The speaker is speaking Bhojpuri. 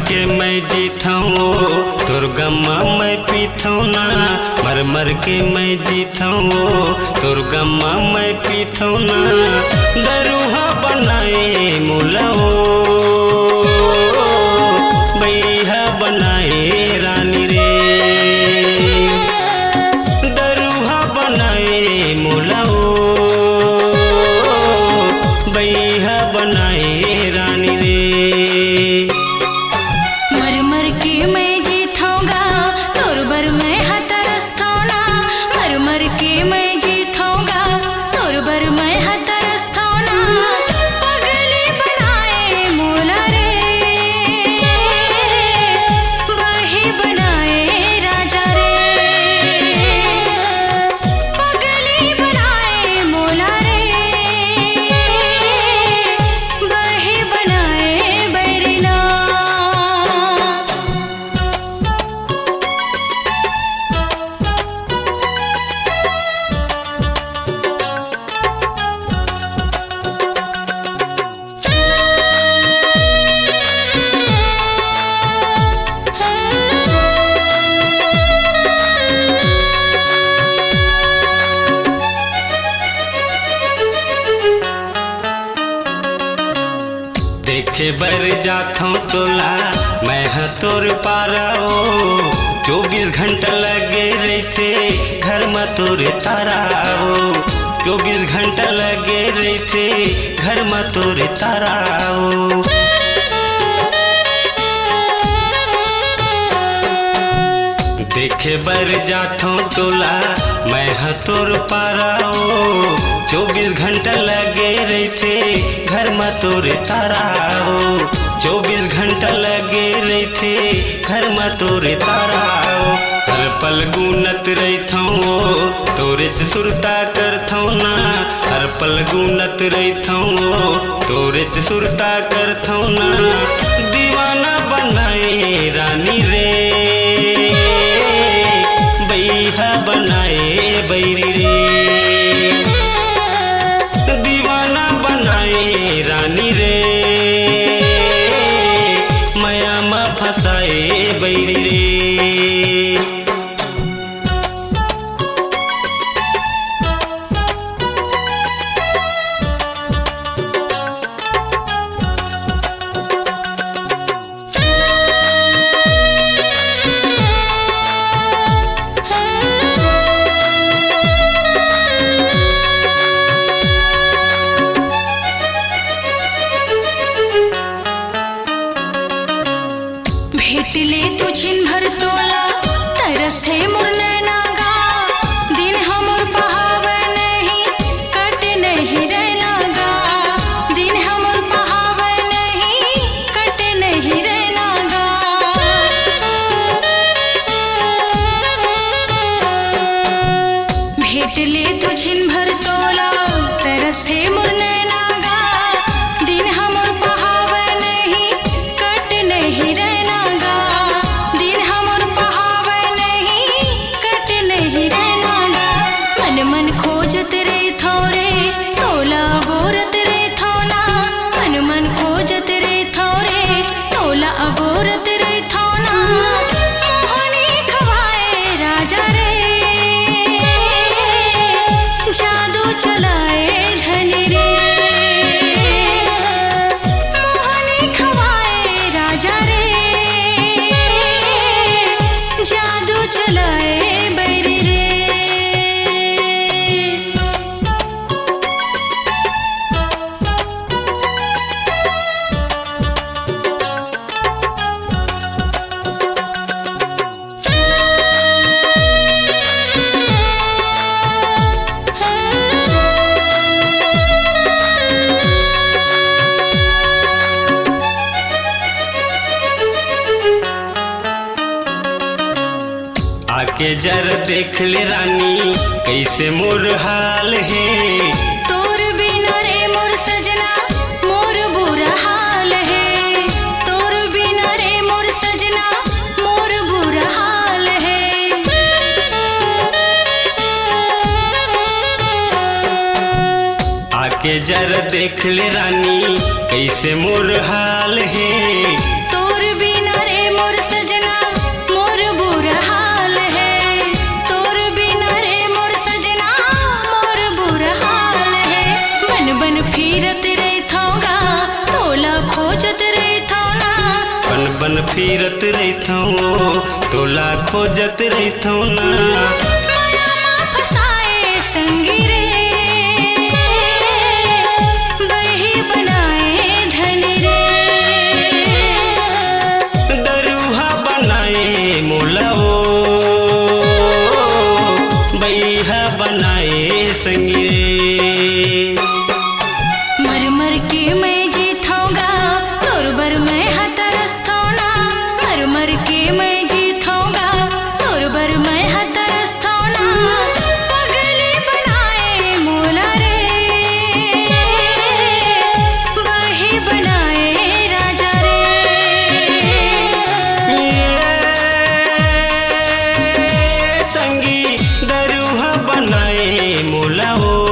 के मैं जीथऊँ तोर गम्मा मैं पीथऊँ ना, मर मर के मैं जीथऊँ तोर गम्मा मैं पीथऊँ ना। दरुहा बनाए मोलाओ बैहा बनाए रानी रे, दरुहा बनाए मोलाओ बैहा बनाए रानी रे। मर मर के मैं जीथूंगा तोर बर मैं हतरस्थो ना, मर मर के मैं जीथूंगा तोर बर मैं हतरस्थो ना। पगली बनाए मोला रे, बही बनाए राजा रे, पगली बनाए मोला रे, बही बनाए बैरिना। देखे बर जाथों तोला मैं हाँ तोर पाराओ, 24 घंटा लगे रहते घर में तोर ताराओ, 24 घंटा लगे रहते घर में तोर ताराओ। देखे बर जाथों तोला मैं हाँ तोर पाराओ, 24 घंटा लगे रहते घर में तोरे ताराओ, 24 घंटा लगे रहते घर में तोरे ताराओ। हर पल गुनत रहथऊँ तोरे च सुरता करथऊँ ना, हर पल गुनत रहथऊँ तोरे च सुरता करथऊँ ना। दीवाना बनाए रानी रे, बैहा बनाए बैरी रे, दीवाना बनाए रानी रे, माया में फंसाए बैरी रे। भेट ले तू छिन भर तोला तरस थे मोर नैनागा, दिन हमर पहावे नहीं कट नहीं रहनागा, दिन हमर पहावे नहीं कट नहीं रहनागा। भेट ले तू छिन भर तोला तरस थे मोर नैनागा, दिन हमर पहावे नहीं कट नहीं रहनागा, दिन हमर पहावे नहीं कट नहीं रहनागा। मन मन खोजत रे थोरे तोला गोरत रे थोना, मन मन खोजत रे थोरे तोला अगोरत रे थोना। मोहनी खवाए राजा रे, जादू चलाए धनी रे, मोहनी खवाए राजा रे, जादू चलाए बैरी रे। आके जरा देख ले रानी कैसे मोर हाल है, तोर बिना रे मोर सजना मोर बुरा हाल है, तोर बिना रे मोर सजना मोर बुरा हाल है। आके जरा देख ले रानी कैसे मोर हाल है, तोर बिना फिरत रहथो तोला खोजत रहथो ना। माया माँ फसाए संगी रे, बही बनाए धन रे। दरुहा बनाए मोला ओ, बैहा बनाए संगी रे। मर मर के मैं जीतूंगा तोर बर मैं हतरस्थो ना। मर मर के मैं जीतूंगा तोर बर मैं हतरस्थो ना। पगली बनाए मोला रे, बही बनाए राजा रे। संगी दरुहा बनाए मोला ओ,